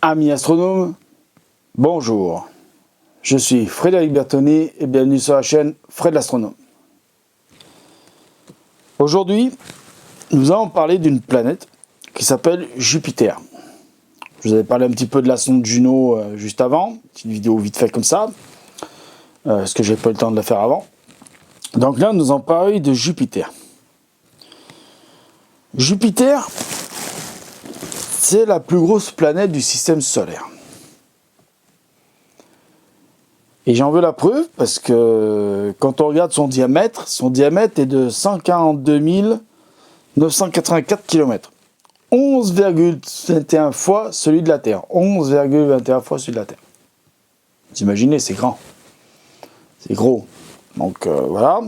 Amis astronomes, bonjour. Je suis Frédéric Bertoni et bienvenue sur la chaîne Fred l'astronome. Aujourd'hui, nous allons parler d'une planète qui s'appelle Jupiter. Je vous avais parlé un petit peu de la sonde Juno juste avant, petite vidéo vite fait comme ça, parce que j'ai pas eu le temps de la faire avant. Donc là, nous allons parler de Jupiter. Jupiter, c'est la plus grosse planète du système solaire. Et j'en veux la preuve parce que quand on regarde son diamètre est de 142 984 km. 11,21 fois celui de la Terre. 11,21 fois celui de la Terre. Vous imaginez, c'est grand. C'est gros. Donc voilà.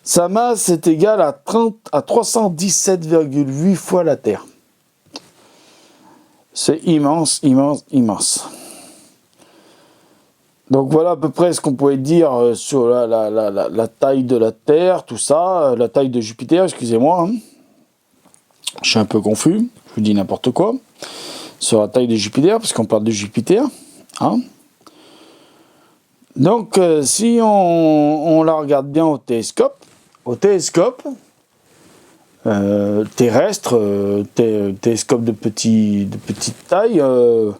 Sa masse est égale à 317,8 fois la Terre. C'est immense, immense, immense. Donc voilà à peu près ce qu'on pouvait dire sur la taille de la Terre, tout ça, la taille de Jupiter, excusez-moi. Je suis un peu confus, je vous dis n'importe quoi. Sur la taille de Jupiter, parce qu'on parle de Jupiter. Hein. Donc si on la regarde bien au télescope terrestre, télescope de petite taille, on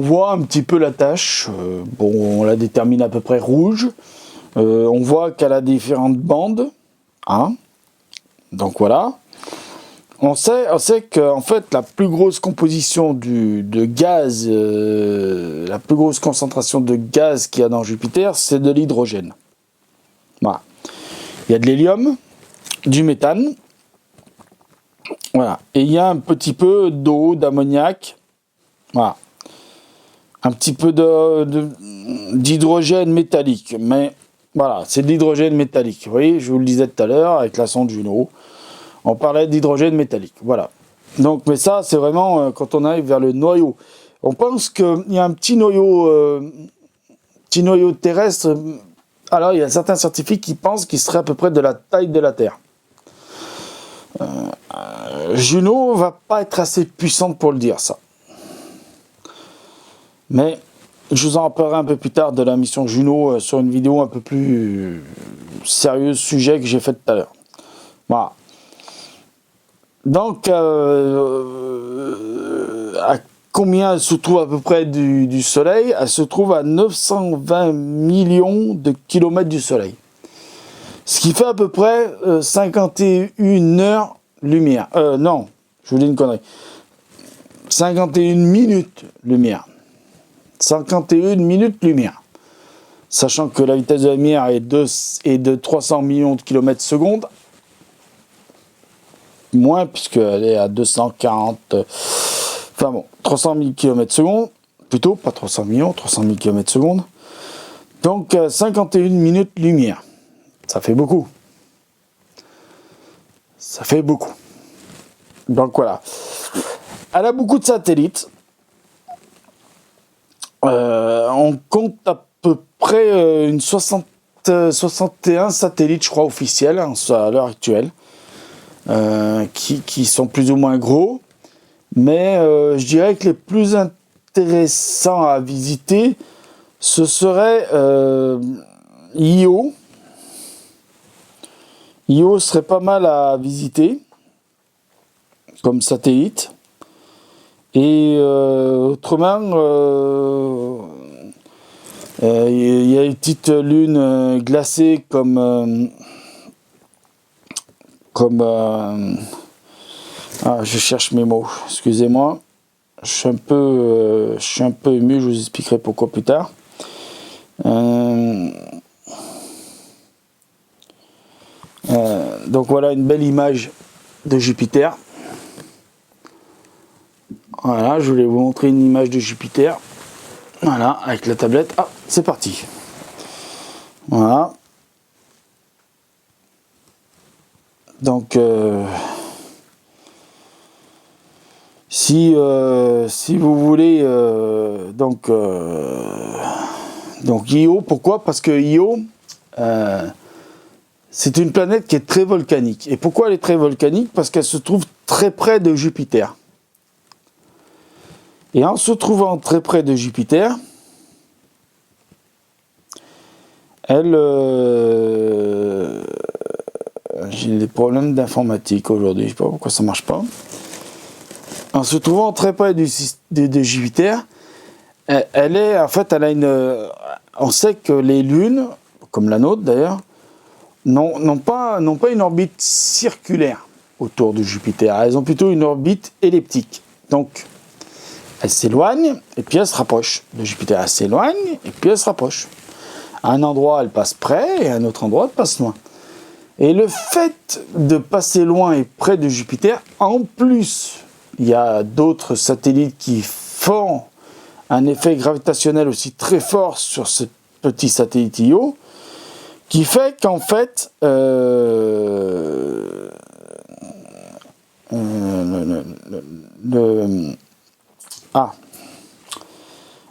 voit un petit peu la tache. Bon, on la détermine à peu près rouge. On voit qu'elle a différentes bandes. Hein. Donc voilà. On sait qu'en fait, la plus grosse composition de gaz, la plus grosse concentration de gaz qu'il y a dans Jupiter, c'est de l'hydrogène. Voilà. Il y a de l'hélium, du méthane, voilà, et il y a un petit peu d'eau, d'ammoniac, voilà, un petit peu d'hydrogène métallique, mais voilà, c'est de l'hydrogène métallique. Vous voyez, je vous le disais tout à l'heure avec la sonde Juno, on parlait d'hydrogène métallique, voilà. Donc, mais ça, c'est vraiment quand on arrive vers le noyau. On pense qu'il y a un petit noyau terrestre. Alors, il y a certains scientifiques qui pensent qu'il serait à peu près de la taille de la Terre. Juno va pas être assez puissante pour le dire, ça. Mais je vous en reparlerai un peu plus tard de la mission Juno sur une vidéo un peu plus sérieuse, sujet que j'ai fait tout à l'heure. Voilà. Donc, à combien elle se trouve à peu près du Soleil? Elle se trouve à 920 millions de kilomètres du Soleil. Ce qui fait à peu près 51 heures-lumière. Non, je vous dis une connerie. 51 minutes-lumière. 51 minutes-lumière. Sachant que la vitesse de la lumière est de 300 millions de kilomètres secondes. Moins, puisqu'elle est à 240... Enfin bon, 300 000 km secondes. Plutôt, pas 300 millions, 300 000 km secondes. Donc, 51 minutes-lumière. Ça fait beaucoup. Ça fait beaucoup. Donc voilà. Elle a beaucoup de satellites. On compte à peu près une 61 satellites, je crois, officiels à l'heure actuelle. Qui sont plus ou moins gros. Mais je dirais que les plus intéressants à visiter, ce serait Io. Io serait pas mal à visiter comme satellite. Et autrement, il y a une petite lune glacée comme je cherche mes mots, excusez-moi. Je suis un peu ému, je vous expliquerai pourquoi plus tard. Donc voilà une belle image de Jupiter. Voilà, je voulais vous montrer une image de Jupiter. Voilà, avec la tablette. Ah, c'est parti. Voilà. Donc, si vous voulez, donc Io, pourquoi? Parce que Io, c'est une planète qui est très volcanique. Et pourquoi elle est très volcanique? Parce qu'elle se trouve très près de Jupiter. Et en se trouvant très près de Jupiter, elle... j'ai des problèmes d'informatique aujourd'hui, je ne sais pas pourquoi ça ne marche pas. En se trouvant très près de Jupiter, elle a une... On sait que les lunes, comme la nôtre d'ailleurs, n'ont pas une orbite circulaire autour de Jupiter. Elles ont plutôt une orbite elliptique. Donc, elles s'éloignent et puis elles se rapprochent de Jupiter. Elles s'éloignent et puis elles se rapprochent. À un endroit, elles passent près et à un autre endroit, elles passent loin. Et le fait de passer loin et près de Jupiter, en plus, il y a d'autres satellites qui font un effet gravitationnel aussi très fort sur ce petit satellite Io, qui fait qu'en fait,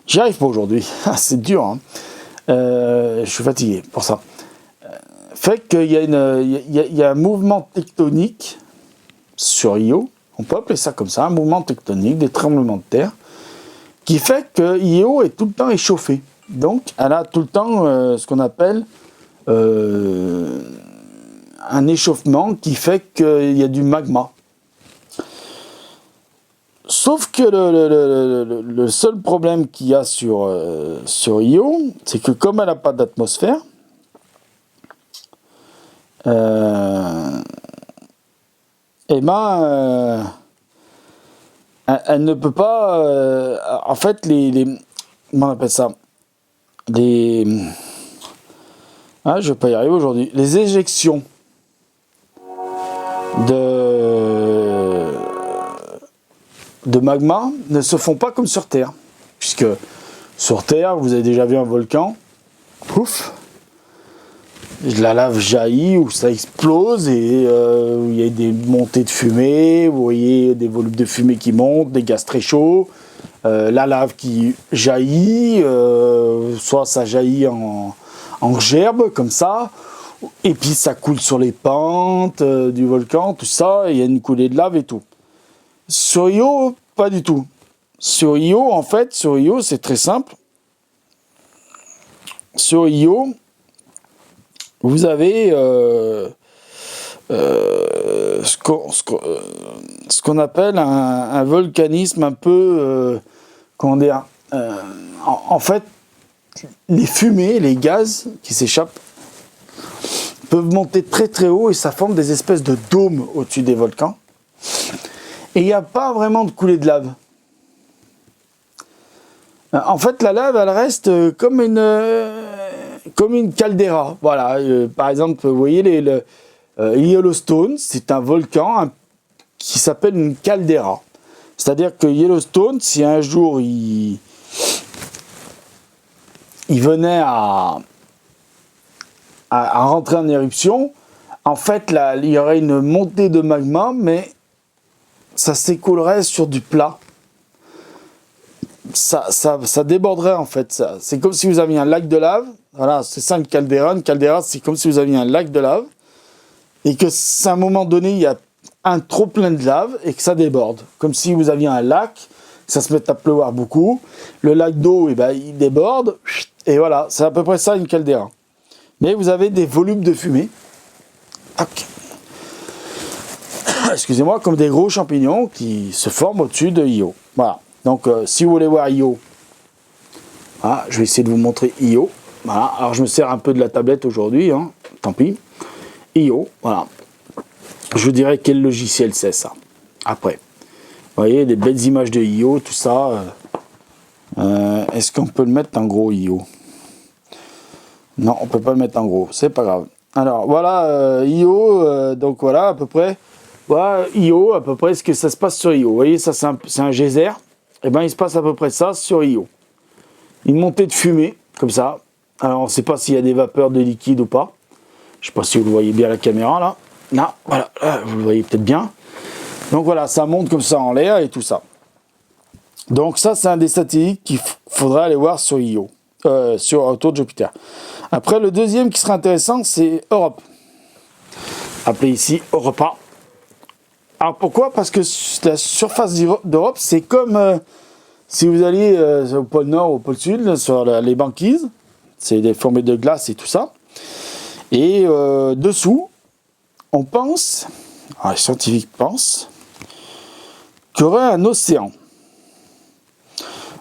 j'y arrive pas aujourd'hui, c'est dur, hein. Je suis fatigué pour ça. Fait qu'il y a un mouvement tectonique sur Io, on peut appeler ça comme ça, un mouvement tectonique, des tremblements de terre, qui fait que Io est tout le temps échauffée. Donc, elle a tout le temps ce qu'on appelle un échauffement qui fait qu'il y a du magma. Sauf que le seul problème qu'il y a sur Io, c'est que comme elle n'a pas d'atmosphère, elle ne peut pas... en fait, comment on appelle ça? Je vais pas y arriver aujourd'hui. Les éjections de magma ne se font pas comme sur Terre. Puisque sur Terre, vous avez déjà vu un volcan, pouf, la lave jaillit ou ça explose et il y a des montées de fumée, vous voyez des volumes de fumée qui montent, des gaz très chauds, la lave qui jaillit, soit ça jaillit en gerbe comme ça, et puis ça coule sur les pentes du volcan, tout ça, il y a une coulée de lave et tout. Sur Io, pas du tout. Sur Io, c'est très simple. Sur Io, vous avez ce qu'on appelle un volcanisme un peu, comment dire, en fait, les fumées, les gaz qui s'échappent peuvent monter très très haut et ça forme des espèces de dômes au-dessus des volcans. Et il n'y a pas vraiment de coulée de lave. En fait, la lave, elle reste comme une caldeira. Voilà. Par exemple, vous voyez Yellowstone, c'est un volcan qui s'appelle une caldeira. C'est-à-dire que Yellowstone, si un jour il venait à rentrer en éruption, en fait, là, il y aurait une montée de magma, mais ça s'écoulerait sur du plat. Ça déborderait en fait. C'est comme si vous aviez un lac de lave. Voilà, c'est ça une caldeira. Une caldeira, c'est comme si vous aviez un lac de lave et que à un moment donné, il y a un trop plein de lave et que ça déborde. Comme si vous aviez un lac, ça se met à pleuvoir beaucoup. Le lac d'eau, il déborde. Et voilà, c'est à peu près ça une caldeira. Mais vous avez des volumes de fumée. Excusez-moi, comme des gros champignons qui se forment au-dessus de Io. Voilà. Donc, si vous voulez voir Io, voilà, je vais essayer de vous montrer Io. Voilà. Alors, je me sers un peu de la tablette aujourd'hui, hein, tant pis. Io, voilà. Je vous dirai quel logiciel c'est ça, après. Vous voyez, des belles images de Io, tout ça. Est-ce qu'on peut le mettre en gros, Io? Non, on peut pas le mettre en gros, c'est pas grave. Alors, voilà, Io, donc voilà, à peu près. Voilà, Io, à peu près ce que ça se passe sur Io. Vous voyez, ça c'est un geyser. Et bien, il se passe à peu près ça sur Io. Une montée de fumée, comme ça. Alors, on ne sait pas s'il y a des vapeurs de liquide ou pas. Je ne sais pas si vous le voyez bien à la caméra, là. Non, voilà, là, vous le voyez peut-être bien. Donc voilà, ça monte comme ça en l'air et tout ça. Donc ça, c'est un des satellites qu'il faudra aller voir sur Io, autour de Jupiter. Après, le deuxième qui sera intéressant, c'est Europe. Appelé ici Europa. Alors pourquoi? Parce que la surface d'Europe, c'est comme Si vous allez au pôle Nord ou au pôle Sud, sur les banquises, c'est formé de glace et tout ça. Et dessous, on pense, les scientifiques pensent, qu'il y aurait un océan.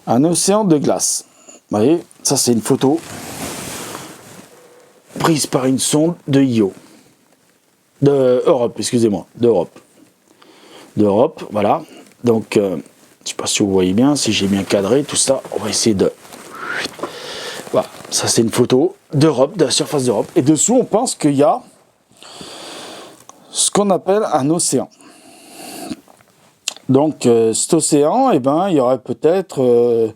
Un océan de glace. Vous voyez, ça c'est une photo prise par une sonde de IO. D'Europe, excusez-moi, d'Europe. D'Europe, voilà. Donc, je ne sais pas si vous voyez bien, si j'ai bien cadré tout ça, on va essayer de... Voilà, ça c'est une photo d'Europe, de la surface d'Europe. Et dessous, on pense qu'il y a ce qu'on appelle un océan. Donc, cet océan, eh ben, il y aurait peut-être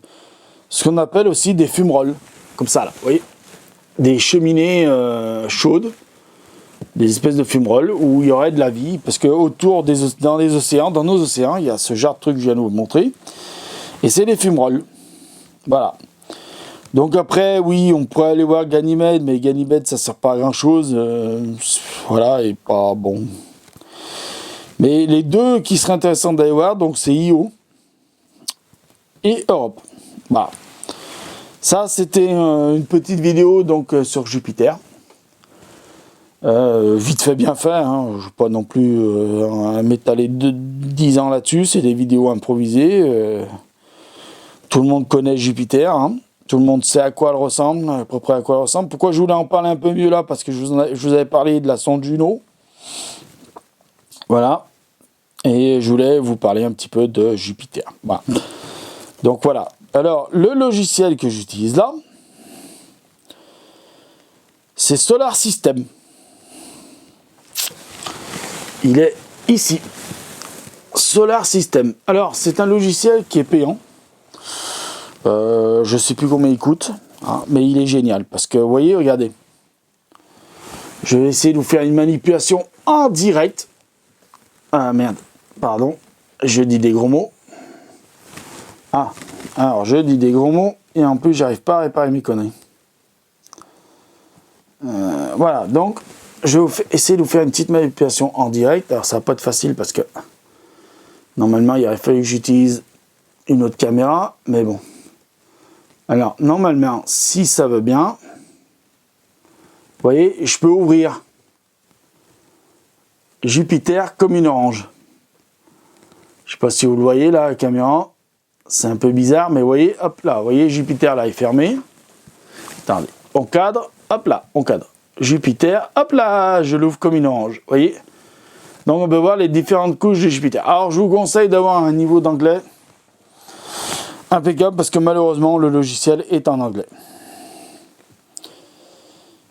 ce qu'on appelle aussi des fumerolles, comme ça, là, vous voyez, des cheminées chaudes, des espèces de fumerolles où il y aurait de la vie, parce que autour dans les océans, dans nos océans, il y a ce genre de truc que je viens de vous montrer, et c'est des fumerolles. Voilà. Donc après, oui, on pourrait aller voir Ganymède, mais Ganymède, ça sert pas à grand chose, voilà, et pas bon. Mais les deux qui seraient intéressants d'aller voir, donc c'est Io et Europe. Voilà. Ça, c'était une petite vidéo donc sur Jupiter. Vite fait, bien fait. Hein. Je ne vais pas non plus m'étaler 10 ans là-dessus. C'est des vidéos improvisées. Tout le monde connaît Jupiter. Hein. Tout le monde sait à quoi elle ressemble, à peu près à quoi elle ressemble. Pourquoi je voulais en parler un peu mieux là? Parce que je vous avais parlé de la sonde Juno. Voilà. Et je voulais vous parler un petit peu de Jupiter. Voilà. Donc voilà. Alors, le logiciel que j'utilise là, c'est Solar System. Il est ici. Solar System. Alors, c'est un logiciel qui est payant. Je ne sais plus combien il coûte, hein, mais il est génial. Parce que, vous voyez, regardez. Je vais essayer de vous faire une manipulation en direct. Ah, merde. Pardon. Je dis des gros mots. Ah, alors je dis des gros mots et en plus j'arrive pas à réparer mes conneries. Voilà, donc je vais essayer de vous faire une petite manipulation en direct. Alors ça va pas être facile parce que normalement il aurait fallu que j'utilise une autre caméra, mais bon. Alors normalement, si ça veut bien, vous voyez, je peux ouvrir Jupiter comme une orange. Je sais pas si vous le voyez là, la caméra. C'est un peu bizarre, mais vous voyez, hop là, vous voyez, Jupiter là est fermé. Attendez, on cadre, hop là, on cadre. Jupiter, hop là, je l'ouvre comme une orange, vous voyez. Donc on peut voir les différentes couches de Jupiter. Alors je vous conseille d'avoir un niveau d'anglais impeccable, parce que malheureusement le logiciel est en anglais.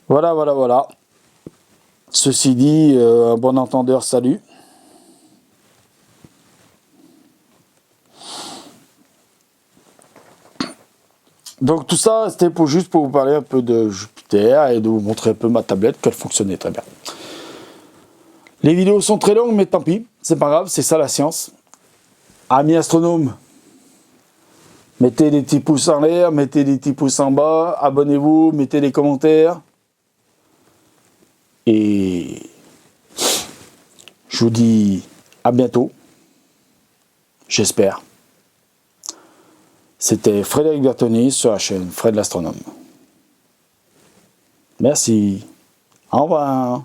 Voilà, voilà, voilà. Ceci dit, un bon entendeur, salut. Donc tout ça, c'était juste pour vous parler un peu de Jupiter et de vous montrer un peu ma tablette, qu'elle fonctionnait très bien. Les vidéos sont très longues, mais tant pis, c'est pas grave, c'est ça la science. Amis astronomes, mettez des petits pouces en l'air, mettez des petits pouces en bas, abonnez-vous, mettez des commentaires. Et je vous dis à bientôt, j'espère. C'était Frédéric Bertoni sur la chaîne Fred l'Astronome. Merci. Au revoir.